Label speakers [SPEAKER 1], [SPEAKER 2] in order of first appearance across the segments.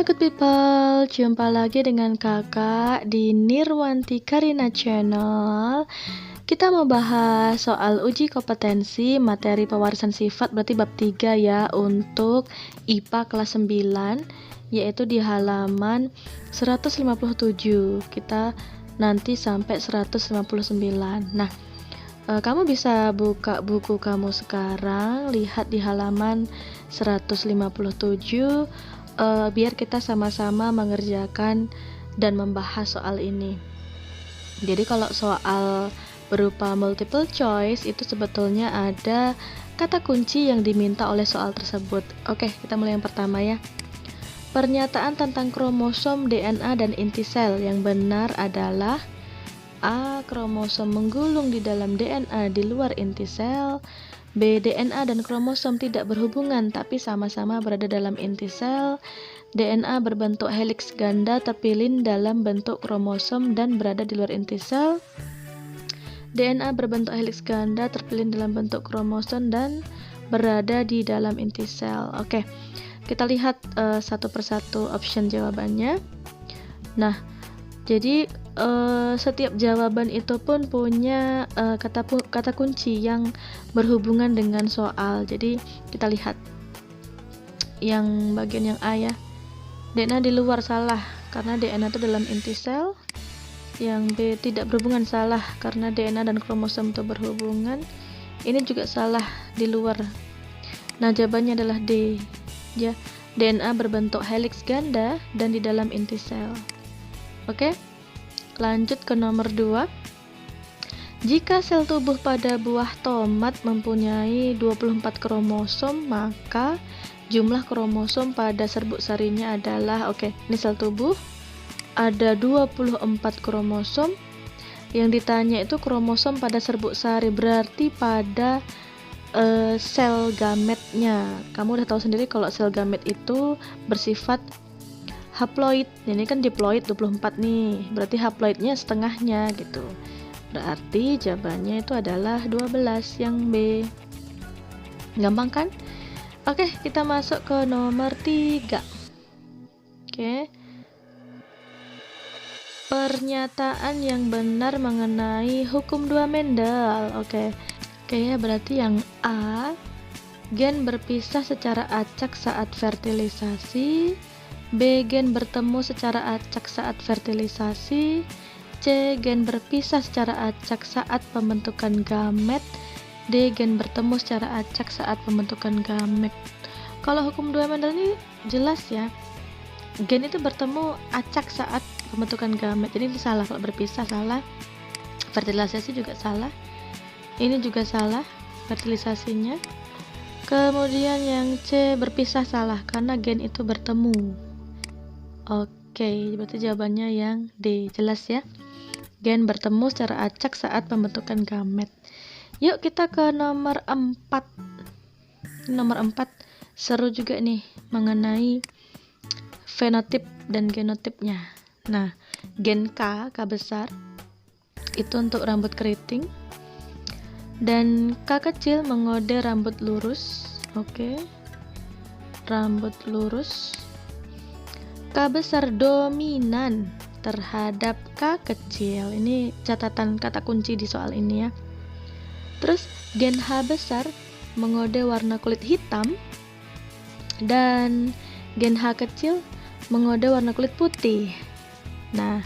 [SPEAKER 1] Hai good people, jumpa lagi dengan kakak di Nirwanti Karina Channel. Kita mau bahas soal uji kompetensi materi pewarisan sifat, berarti bab 3 ya, untuk IPA kelas 9, yaitu di halaman 157. Kita nanti sampai 159. Nah, kamu bisa buka buku kamu sekarang, lihat di halaman 157, biar kita sama-sama mengerjakan dan membahas soal ini. Jadi kalau soal berupa multiple choice itu sebetulnya ada kata kunci yang diminta oleh soal tersebut. Oke, kita mulai yang pertama ya. Pernyataan tentang kromosom, DNA, dan inti sel yang benar adalah A. Kromosom menggulung di dalam DNA di luar inti sel. B. DNA dan kromosom tidak berhubungan tapi sama-sama berada dalam inti sel. DNA berbentuk heliks ganda terpilin dalam bentuk kromosom dan berada di luar inti sel. DNA berbentuk heliks ganda terpilin dalam bentuk kromosom dan berada di dalam inti sel. Oke, kita lihat satu persatu option jawabannya. Nah, jadi setiap jawaban itu pun punya kata kunci yang berhubungan dengan soal. Jadi kita lihat yang bagian yang A ya. DNA di luar salah karena DNA itu dalam inti sel. Yang B tidak berhubungan, salah karena DNA dan kromosom itu berhubungan. Ini juga salah, di luar. Nah, jawabannya adalah D ya. DNA berbentuk heliks ganda dan di dalam inti sel. Oke, lanjut ke nomor 2. Jika sel tubuh pada buah tomat mempunyai 24 kromosom, maka jumlah kromosom pada serbuk sarinya adalah, oke, ini sel tubuh ada 24 kromosom. Yang ditanya itu kromosom pada serbuk sari, berarti pada sel gametnya. Kamu udah tahu sendiri kalau sel gamet itu bersifat haploid. Ini kan diploid 24 nih, berarti haploidnya setengahnya gitu. Berarti jawabannya itu adalah 12, yang B. Gampang kan? Oke, kita masuk ke nomor 3. Oke. Pernyataan yang benar mengenai hukum 2 Mendel. Oke ya, berarti yang A, gen berpisah secara acak saat fertilisasi. B. Gen bertemu secara acak saat fertilisasi. C. Gen berpisah secara acak saat pembentukan gamet. D. Gen bertemu secara acak saat pembentukan gamet. Kalau hukum 2 Mendel ini jelas ya. Gen itu bertemu acak saat pembentukan gamet. Jadi ini salah, kalau berpisah salah. Fertilisasi juga salah. Ini juga salah, fertilisasinya. Kemudian yang C, berpisah, salah karena gen itu bertemu. Oke, berarti jawabannya yang D. Jelas ya, gen bertemu secara acak saat pembentukan gamet. Yuk kita ke nomor 4. Nomor 4 seru juga nih, mengenai fenotip dan genotipnya. Nah, gen K besar itu untuk rambut keriting, dan K kecil mengode rambut lurus. Oke, rambut lurus. K besar dominan terhadap K kecil. Ini catatan kata kunci di soal ini ya. Terus gen H besar mengode warna kulit hitam, dan gen H kecil mengode warna kulit putih. Nah,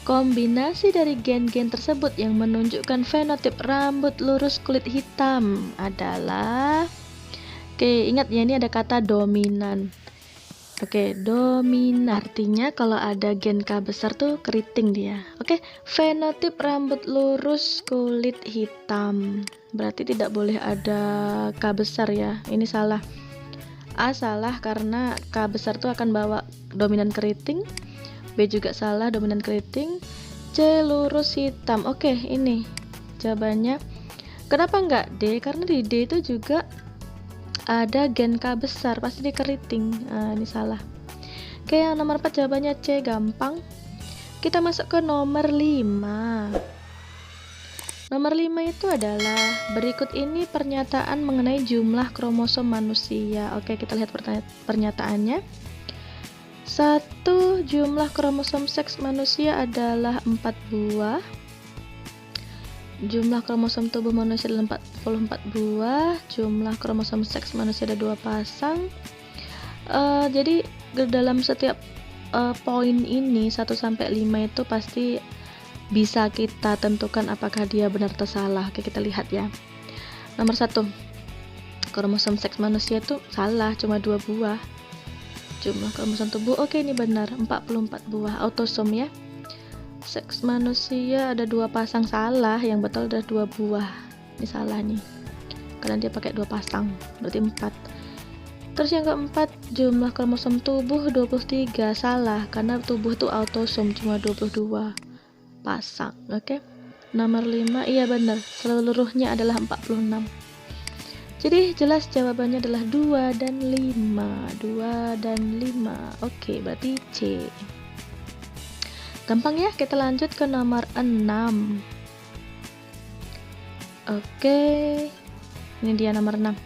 [SPEAKER 1] kombinasi dari gen-gen tersebut yang menunjukkan fenotip rambut lurus kulit hitam adalah, oke, ingat ya, ini ada kata dominan. Oke, dominan artinya kalau ada gen K besar tuh keriting dia. Oke, fenotip rambut lurus kulit hitam, berarti tidak boleh ada K besar ya. Ini salah. A salah karena K besar tuh akan bawa dominan keriting. B juga salah, dominan keriting. C lurus hitam. Oke, ini jawabannya. Kenapa enggak D? Karena di D itu juga ada gen K besar, pasti di keriting. Ini salah. Oke, yang nomor 4 jawabannya C, gampang. Kita masuk ke nomor 5. Nomor 5 itu adalah, berikut ini pernyataan mengenai jumlah kromosom manusia. Oke, kita lihat pernyataannya. 1. Jumlah kromosom seks manusia adalah 4 buah. Jumlah kromosom tubuh manusia adalah 44 buah. Jumlah kromosom seks manusia ada 2 pasang. Jadi dalam setiap poin ini 1 sampai 5 itu pasti bisa kita tentukan apakah dia benar atau salah. Oke, kita lihat ya. Nomor 1, kromosom seks manusia itu salah, cuma 2 buah. Jumlah kromosom tubuh, oke, ini benar, 44 buah. Autosom ya. Seks manusia ada 2 pasang, salah, yang betul ada 2 buah. Ini salah nih, karena dia pakai 2 pasang, berarti 4. Terus yang keempat, jumlah kromosom tubuh 23, salah, karena tubuh itu autosom, cuma 22 pasang. Oke. Nomor 5, iya benar, seluruhnya adalah 46. Jadi jelas jawabannya adalah 2 dan 5. 2 dan 5. Oke, berarti C. Gampang ya, kita lanjut ke nomor 6. Oke, ini dia nomor 6.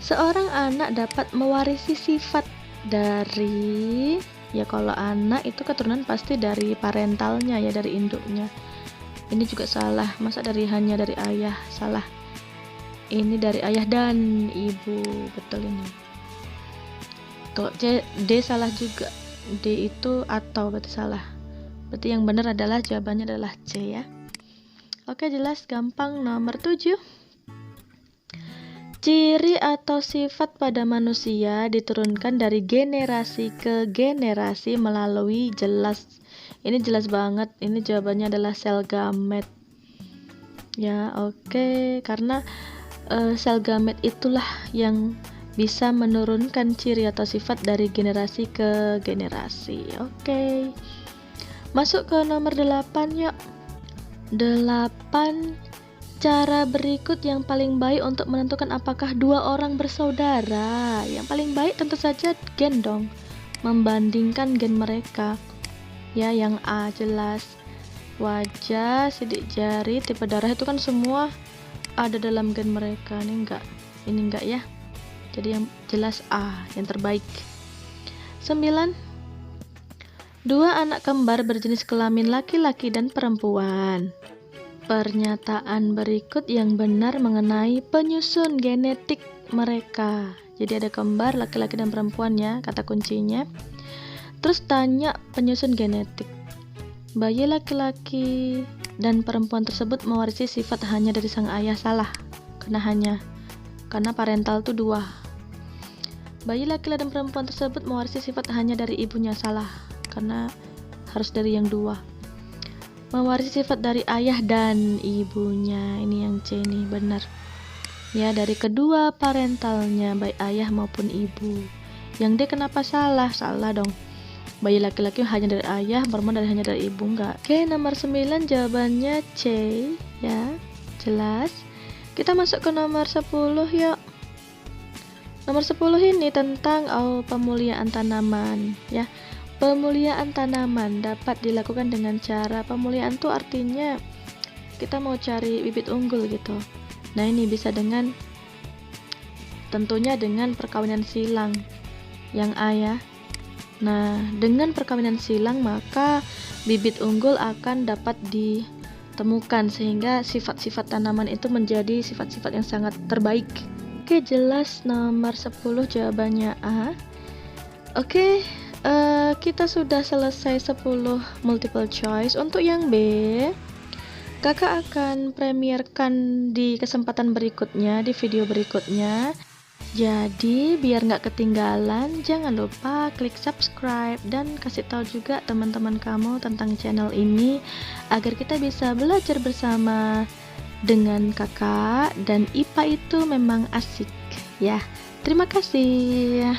[SPEAKER 1] Seorang anak dapat mewarisi sifat dari, ya kalau anak itu keturunan pasti dari parentalnya ya, dari induknya. Ini juga salah, masa hanya dari ayah, salah. Ini dari ayah dan ibu, betul ini. Tuh, D salah juga. D itu atau, berarti salah. Berarti yang benar adalah jawabannya adalah C ya. Oke, jelas, gampang. Nomor 7. Ciri atau sifat pada manusia diturunkan dari generasi ke generasi melalui jelas. Ini jelas banget. Ini jawabannya adalah sel gamet. Ya, oke. Karena sel gamet itulah yang bisa menurunkan ciri atau sifat dari generasi ke generasi. Oke. Masuk ke nomor 8 yuk. 8. Cara berikut yang paling baik untuk menentukan apakah 2 orang bersaudara. Yang paling baik tentu saja gen dong, membandingkan gen mereka. Ya, yang A jelas. Wajah, sidik jari, tipe darah itu kan semua ada dalam gen mereka. Ini enggak ya. Jadi yang jelas A, yang terbaik. 9. 2 anak kembar berjenis kelamin laki-laki dan perempuan. Pernyataan berikut yang benar mengenai penyusun genetik mereka. Jadi ada kembar laki-laki dan perempuan ya, kata kuncinya. Terus tanya penyusun genetik. Bayi laki-laki dan perempuan tersebut mewarisi sifat hanya dari sang ayah, salah. Karena parental itu 2. Bayi laki-laki dan perempuan tersebut mewarisi sifat hanya dari ibunya, salah. Karena harus dari yang 2. Mewarisi sifat dari ayah dan ibunya, ini yang C nih, benar ya, dari kedua parentalnya, baik ayah maupun ibu. Yang D kenapa salah? Salah dong, bayi laki-laki hanya dari ayah, perempuan hanya dari ibu, enggak. Oke, nomor 9 jawabannya C ya, jelas. Kita masuk ke nomor 10 yuk. Nomor 10 ini tentang pemuliaan tanaman ya. Pemuliaan tanaman dapat dilakukan dengan cara, pemuliaan itu artinya kita mau cari bibit unggul gitu. Nah, ini bisa dengan, tentunya dengan perkawinan silang, yang A ya. Nah, dengan perkawinan silang maka bibit unggul akan dapat ditemukan sehingga sifat-sifat tanaman itu menjadi sifat-sifat yang sangat terbaik. Oke, jelas nomor 10 jawabannya A. Oke. Kita sudah selesai 10 multiple choice. Untuk yang B, kakak akan premierkan di kesempatan berikutnya, di video berikutnya. Jadi biar nggak ketinggalan, jangan lupa klik subscribe dan kasih tahu juga teman-teman kamu tentang channel ini agar kita bisa belajar bersama dengan kakak, dan IPA itu memang asik ya. Terima kasih.